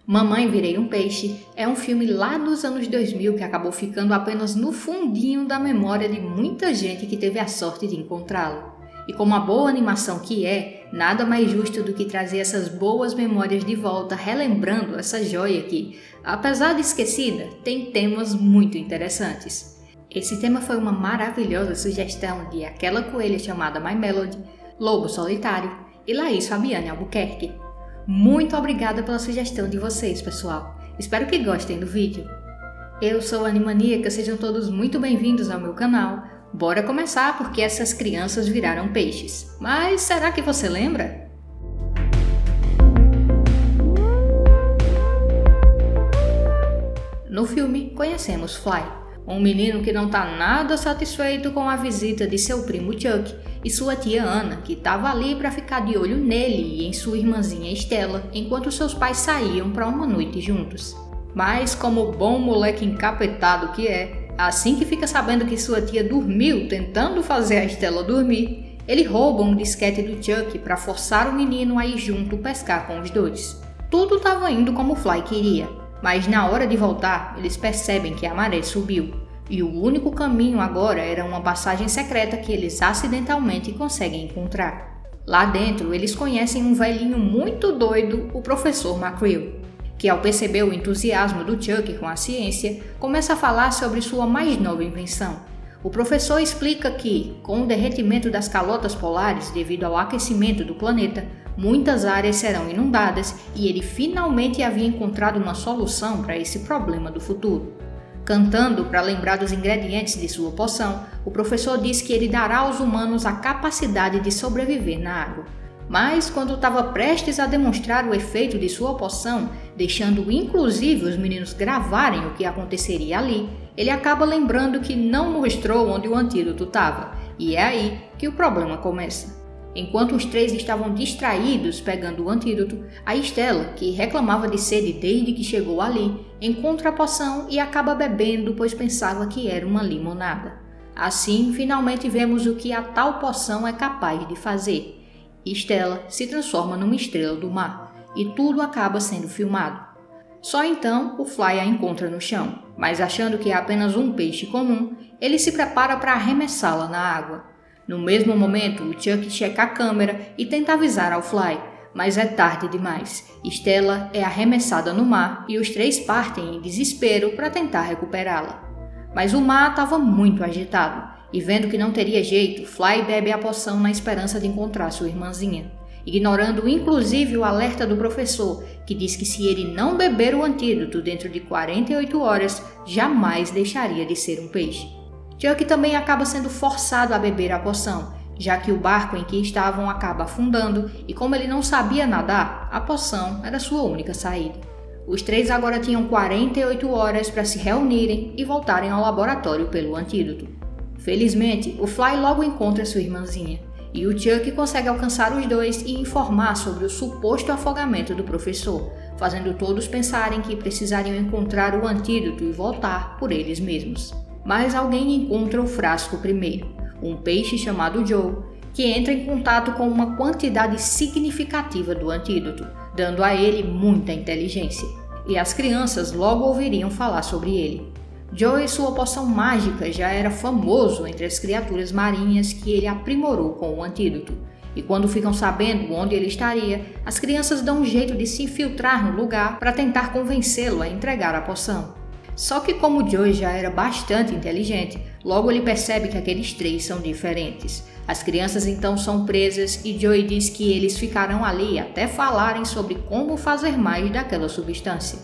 Mamãe, Virei um Peixe é um filme lá dos anos 2000 que acabou ficando apenas no fundinho da memória de muita gente que teve a sorte de encontrá-lo. E como a boa animação que é, nada mais justo do que trazer essas boas memórias de volta, relembrando essa joia que, apesar de esquecida, tem temas muito interessantes. Esse tema foi uma maravilhosa sugestão de Aquela Coelha Chamada My Melody, Lobo Solitário e Laís Fabiane Albuquerque. Muito obrigada pela sugestão de vocês, pessoal. Espero que gostem do vídeo. Eu sou a Animaníaca, sejam todos muito bem-vindos ao meu canal. Bora começar porque essas crianças viraram peixes. Mas será que você lembra? No filme, conhecemos Fly, um menino que não está nada satisfeito com a visita de seu primo Chuck e sua tia Anna, que estava ali para ficar de olho nele e em sua irmãzinha Stella, enquanto seus pais saíam para uma noite juntos. Mas, como bom moleque encapetado que é, assim que fica sabendo que sua tia dormiu tentando fazer a Stella dormir, ele rouba um disquete do Chuck para forçar o menino a ir junto pescar com os dois. Tudo estava indo como Fly queria. Mas na hora de voltar, eles percebem que a maré subiu, e o único caminho agora era uma passagem secreta que eles acidentalmente conseguem encontrar. Lá dentro, eles conhecem um velhinho muito doido, o professor McCreel, que ao perceber o entusiasmo do Chuck com a ciência, começa a falar sobre sua mais nova invenção. O professor explica que, com o derretimento das calotas polares devido ao aquecimento do planeta, muitas áreas serão inundadas e ele finalmente havia encontrado uma solução para esse problema do futuro. Cantando para lembrar dos ingredientes de sua poção, o professor diz que ele dará aos humanos a capacidade de sobreviver na água. Mas quando estava prestes a demonstrar o efeito de sua poção, deixando inclusive os meninos gravarem o que aconteceria ali, ele acaba lembrando que não mostrou onde o antídoto estava, e é aí que o problema começa. Enquanto os três estavam distraídos pegando o antídoto, a Stella, que reclamava de sede desde que chegou ali, encontra a poção e acaba bebendo, pois pensava que era uma limonada. Assim, finalmente vemos o que a tal poção é capaz de fazer. Stella se transforma numa estrela do mar, e tudo acaba sendo filmado. Só então o Fly a encontra no chão, mas achando que é apenas um peixe comum, ele se prepara para arremessá-la na água. No mesmo momento, o Chuck checa a câmera e tenta avisar ao Fly, mas é tarde demais. Stella é arremessada no mar e os três partem em desespero para tentar recuperá-la. Mas o mar estava muito agitado, e vendo que não teria jeito, Fly bebe a poção na esperança de encontrar sua irmãzinha, ignorando inclusive o alerta do professor, que diz que se ele não beber o antídoto dentro de 48 horas, jamais deixaria de ser um peixe. Chuck também acaba sendo forçado a beber a poção, já que o barco em que estavam acaba afundando e como ele não sabia nadar, a poção era sua única saída. Os três agora tinham 48 horas para se reunirem e voltarem ao laboratório pelo antídoto. Felizmente, o Fly logo encontra sua irmãzinha, e o Chuck consegue alcançar os dois e informar sobre o suposto afogamento do professor, fazendo todos pensarem que precisariam encontrar o antídoto e voltar por eles mesmos. Mas alguém encontra o frasco primeiro, um peixe chamado Joe, que entra em contato com uma quantidade significativa do antídoto, dando a ele muita inteligência, e as crianças logo ouviriam falar sobre ele. Joe e sua poção mágica já era famoso entre as criaturas marinhas que ele aprimorou com o antídoto, e quando ficam sabendo onde ele estaria, as crianças dão um jeito de se infiltrar no lugar para tentar convencê-lo a entregar a poção. Só que como Joe já era bastante inteligente, logo ele percebe que aqueles três são diferentes. As crianças então são presas e Joe diz que eles ficarão ali até falarem sobre como fazer mais daquela substância.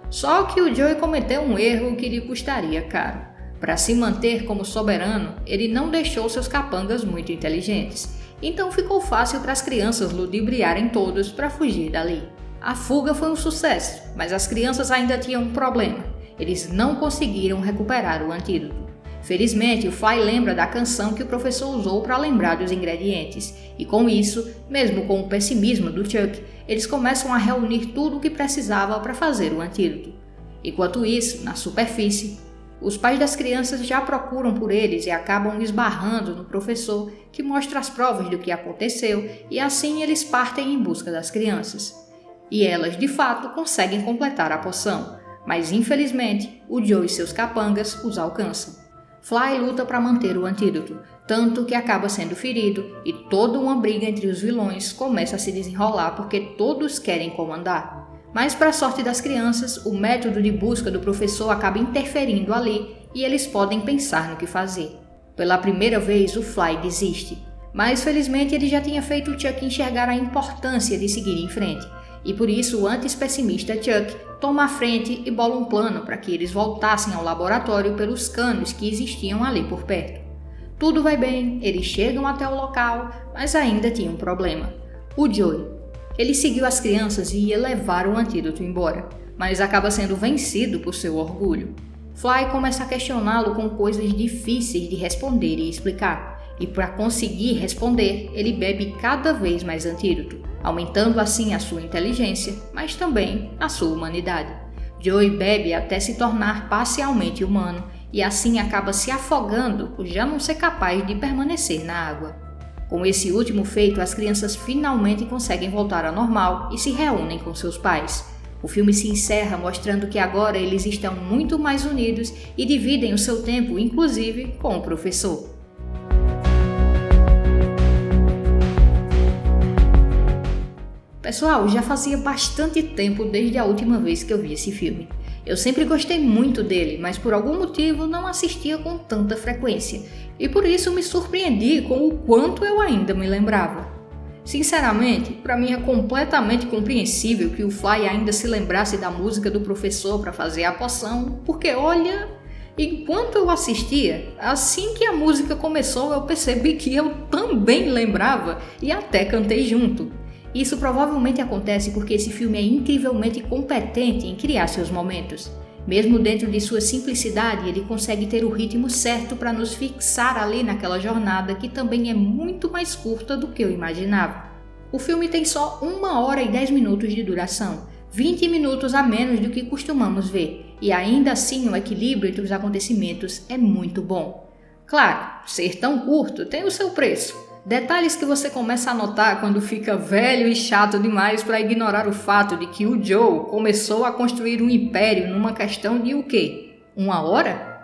Só que o Joe cometeu um erro que lhe custaria caro. Para se manter como soberano, ele não deixou seus capangas muito inteligentes, então ficou fácil para as crianças ludibriarem todos para fugir dali. A fuga foi um sucesso, mas as crianças ainda tinham um problema. Eles não conseguiram recuperar o antídoto. Felizmente, o Fly lembra da canção que o professor usou para lembrar dos ingredientes, e com isso, mesmo com o pessimismo do Chuck, eles começam a reunir tudo o que precisava para fazer o antídoto. Enquanto isso, na superfície, os pais das crianças já procuram por eles e acabam esbarrando no professor, que mostra as provas do que aconteceu, e assim eles partem em busca das crianças. e elas de fato conseguem completar a poção, mas infelizmente o Joe e seus capangas os alcançam. Fly luta para manter o antídoto, tanto que acaba sendo ferido e toda uma briga entre os vilões começa a se desenrolar porque todos querem comandar. Mas para a sorte das crianças, o método de busca do professor acaba interferindo ali e eles podem pensar no que fazer. Pela primeira vez o Fly desiste, mas felizmente ele já tinha feito o Chuck enxergar a importância de seguir em frente, e por isso o antes pessimista Chuck toma a frente e bola um plano para que eles voltassem ao laboratório pelos canos que existiam ali por perto. Tudo vai bem, eles chegam até o local, mas ainda tinha um problema. O Joey. Ele seguiu as crianças e ia levar o antídoto embora, mas acaba sendo vencido por seu orgulho. Fly começa a questioná-lo com coisas difíceis de responder e explicar, e para conseguir responder, ele bebe cada vez mais antídoto, aumentando assim a sua inteligência, mas também a sua humanidade. Joey bebe até se tornar parcialmente humano e assim acaba se afogando por já não ser capaz de permanecer na água. Com esse último feito, as crianças finalmente conseguem voltar ao normal e se reúnem com seus pais. O filme se encerra mostrando que agora eles estão muito mais unidos e dividem o seu tempo, inclusive, com o professor. Pessoal, já fazia bastante tempo desde a última vez que eu vi esse filme. Eu sempre gostei muito dele, mas por algum motivo não assistia com tanta frequência, e por isso me surpreendi com o quanto eu ainda me lembrava. Sinceramente, para mim é completamente compreensível que o Fly ainda se lembrasse da música do professor para fazer a poção, porque olha, enquanto eu assistia, assim que a música começou eu percebi que eu também lembrava e até cantei junto. Isso provavelmente acontece porque esse filme é incrivelmente competente em criar seus momentos. Mesmo dentro de sua simplicidade, ele consegue ter o ritmo certo para nos fixar ali naquela jornada que também é muito mais curta do que eu imaginava. O filme tem só 1 hora e 10 minutos de duração, 20 minutos a menos do que costumamos ver, e ainda assim o equilíbrio entre os acontecimentos é muito bom. Claro, ser tão curto tem o seu preço. Detalhes que você começa a notar quando fica velho e chato demais para ignorar o fato de que o Joe começou a construir um império numa questão de o quê? 1 hora?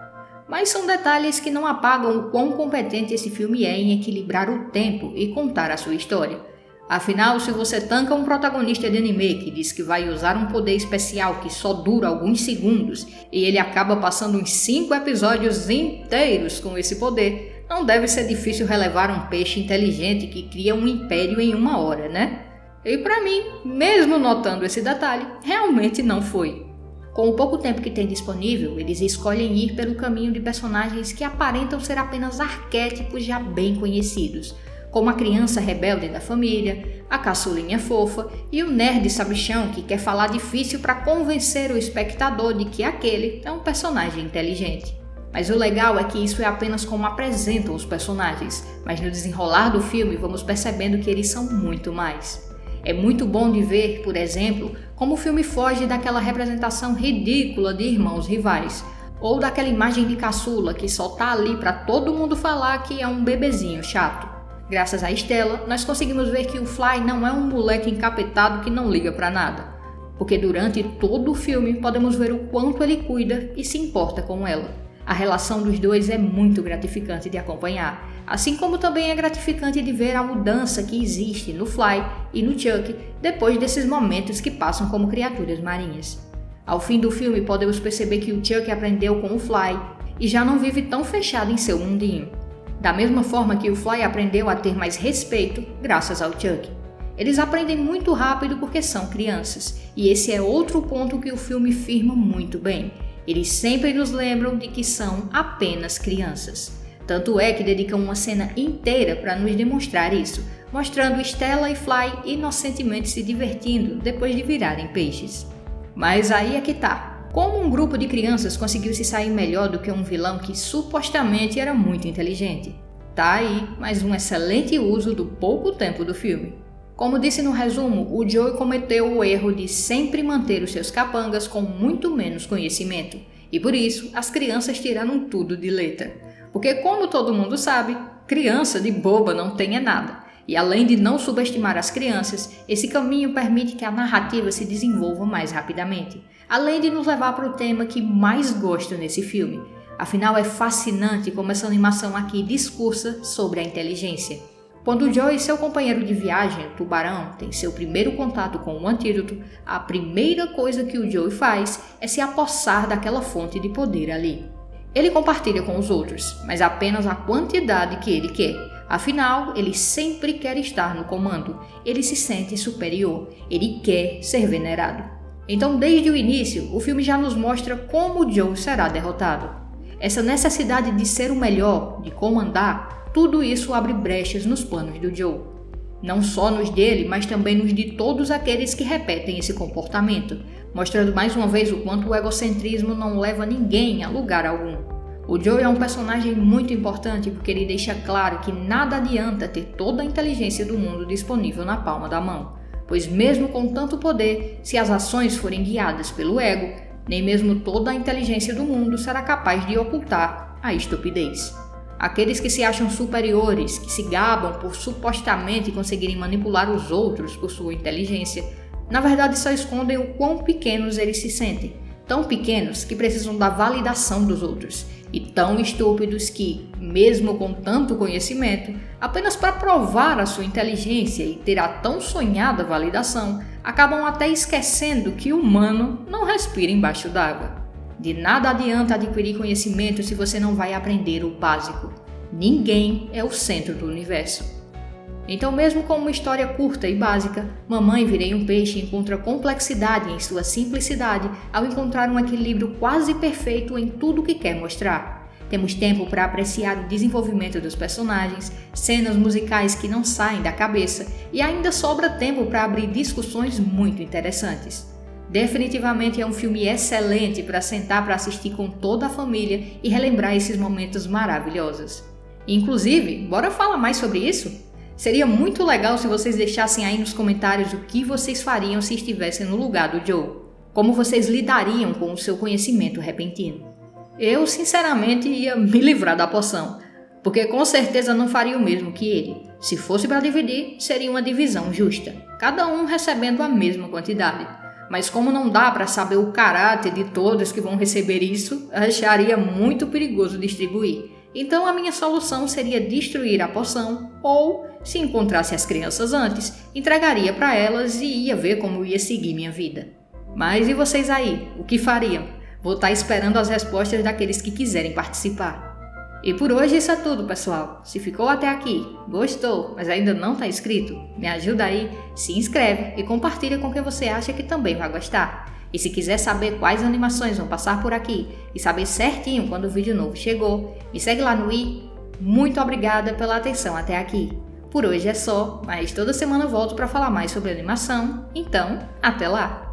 Mas são detalhes que não apagam o quão competente esse filme é em equilibrar o tempo e contar a sua história. Afinal, se você tanca um protagonista de anime que diz que vai usar um poder especial que só dura alguns segundos e ele acaba passando uns 5 episódios inteiros com esse poder, não deve ser difícil relevar um peixe inteligente que cria um império em 1 hora, né? E para mim, mesmo notando esse detalhe, realmente não foi. Com o pouco tempo que tem disponível, eles escolhem ir pelo caminho de personagens que aparentam ser apenas arquétipos já bem conhecidos, como a criança rebelde da família, a caçulinha fofa e o nerd sabichão que quer falar difícil para convencer o espectador de que aquele é um personagem inteligente. Mas o legal é que isso é apenas como apresentam os personagens, mas no desenrolar do filme vamos percebendo que eles são muito mais. É muito bom de ver, por exemplo, como o filme foge daquela representação ridícula de irmãos rivais, ou daquela imagem de caçula que só tá ali para todo mundo falar que é um bebezinho chato. Graças a Stella, nós conseguimos ver que o Fly não é um moleque encapetado que não liga para nada, porque durante todo o filme podemos ver o quanto ele cuida e se importa com ela. A relação dos dois é muito gratificante de acompanhar, assim como também é gratificante de ver a mudança que existe no Fly e no Chuck depois desses momentos que passam como criaturas marinhas. Ao fim do filme podemos perceber que o Chuck aprendeu com o Fly e já não vive tão fechado em seu mundinho, da mesma forma que o Fly aprendeu a ter mais respeito graças ao Chuck. Eles aprendem muito rápido porque são crianças, e esse é outro ponto que o filme firma muito bem. Eles sempre nos lembram de que são apenas crianças. Tanto é que dedicam uma cena inteira para nos demonstrar isso, mostrando Stella e Fly inocentemente se divertindo depois de virarem peixes. Mas aí é que tá. Como um grupo de crianças conseguiu se sair melhor do que um vilão que supostamente era muito inteligente? Tá aí mais um excelente uso do pouco tempo do filme. Como disse no resumo, o Joey cometeu o erro de sempre manter os seus capangas com muito menos conhecimento, e por isso as crianças tiraram tudo de letra. Porque como todo mundo sabe, criança de boba não tem nada, E além de não subestimar as crianças, esse caminho permite que a narrativa se desenvolva mais rapidamente, além de nos levar para o tema que mais gosto nesse filme. Afinal, é fascinante como essa animação aqui discursa sobre a inteligência. Quando Joe e seu companheiro de viagem, o tubarão, têm seu primeiro contato com o antídoto, a primeira coisa que o Joe faz é se apossar daquela fonte de poder ali. Ele compartilha com os outros, mas apenas a quantidade que ele quer. Afinal, ele sempre quer estar no comando, ele se sente superior, ele quer ser venerado. Então, desde o início, o filme já nos mostra como Joe será derrotado. Essa necessidade de ser o melhor, de comandar, tudo isso abre brechas nos planos do Joe. Não só nos dele, mas também nos de todos aqueles que repetem esse comportamento, mostrando mais uma vez o quanto o egocentrismo não leva ninguém a lugar algum. O Joe é um personagem muito importante porque ele deixa claro que nada adianta ter toda a inteligência do mundo disponível na palma da mão, pois mesmo com tanto poder, se as ações forem guiadas pelo ego, nem mesmo toda a inteligência do mundo será capaz de ocultar a estupidez. Aqueles que se acham superiores, que se gabam por supostamente conseguirem manipular os outros por sua inteligência, na verdade só escondem o quão pequenos eles se sentem, tão pequenos que precisam da validação dos outros, e tão estúpidos que, mesmo com tanto conhecimento, apenas para provar a sua inteligência e ter a tão sonhada validação, acabam até esquecendo que o humano não respira embaixo d'água. De nada adianta adquirir conhecimento se você não vai aprender o básico. Ninguém é o centro do universo. Então, mesmo com uma história curta e básica, Mamãe Virei um Peixe encontra complexidade em sua simplicidade ao encontrar um equilíbrio quase perfeito em tudo que quer mostrar. Temos tempo para apreciar o desenvolvimento dos personagens, cenas musicais que não saem da cabeça e ainda sobra tempo para abrir discussões muito interessantes. Definitivamente é um filme excelente para sentar para assistir com toda a família e relembrar esses momentos maravilhosos. Inclusive, bora falar mais sobre isso? Seria muito legal se vocês deixassem aí nos comentários o que vocês fariam se estivessem no lugar do Joe. Como vocês lidariam com o seu conhecimento repentino. Eu, sinceramente, ia me livrar da poção, porque com certeza não faria o mesmo que ele. Se fosse para dividir, seria uma divisão justa, cada um recebendo a mesma quantidade. Mas como não dá para saber o caráter de todos que vão receber isso, acharia muito perigoso distribuir. Então a minha solução seria destruir a poção ou, se encontrasse as crianças antes, entregaria para elas e ia ver como ia seguir minha vida. Mas e vocês aí? O que fariam? Vou estar esperando as respostas daqueles que quiserem participar. E por hoje isso é tudo, pessoal. Se ficou até aqui, gostou, mas ainda não está inscrito, me ajuda aí, se inscreve e compartilha com quem você acha que também vai gostar. E se quiser saber quais animações vão passar por aqui e saber certinho quando o vídeo novo chegou, me segue lá no i. Muito obrigada pela atenção até aqui. Por hoje é só, mas toda semana eu volto para falar mais sobre animação, então até lá!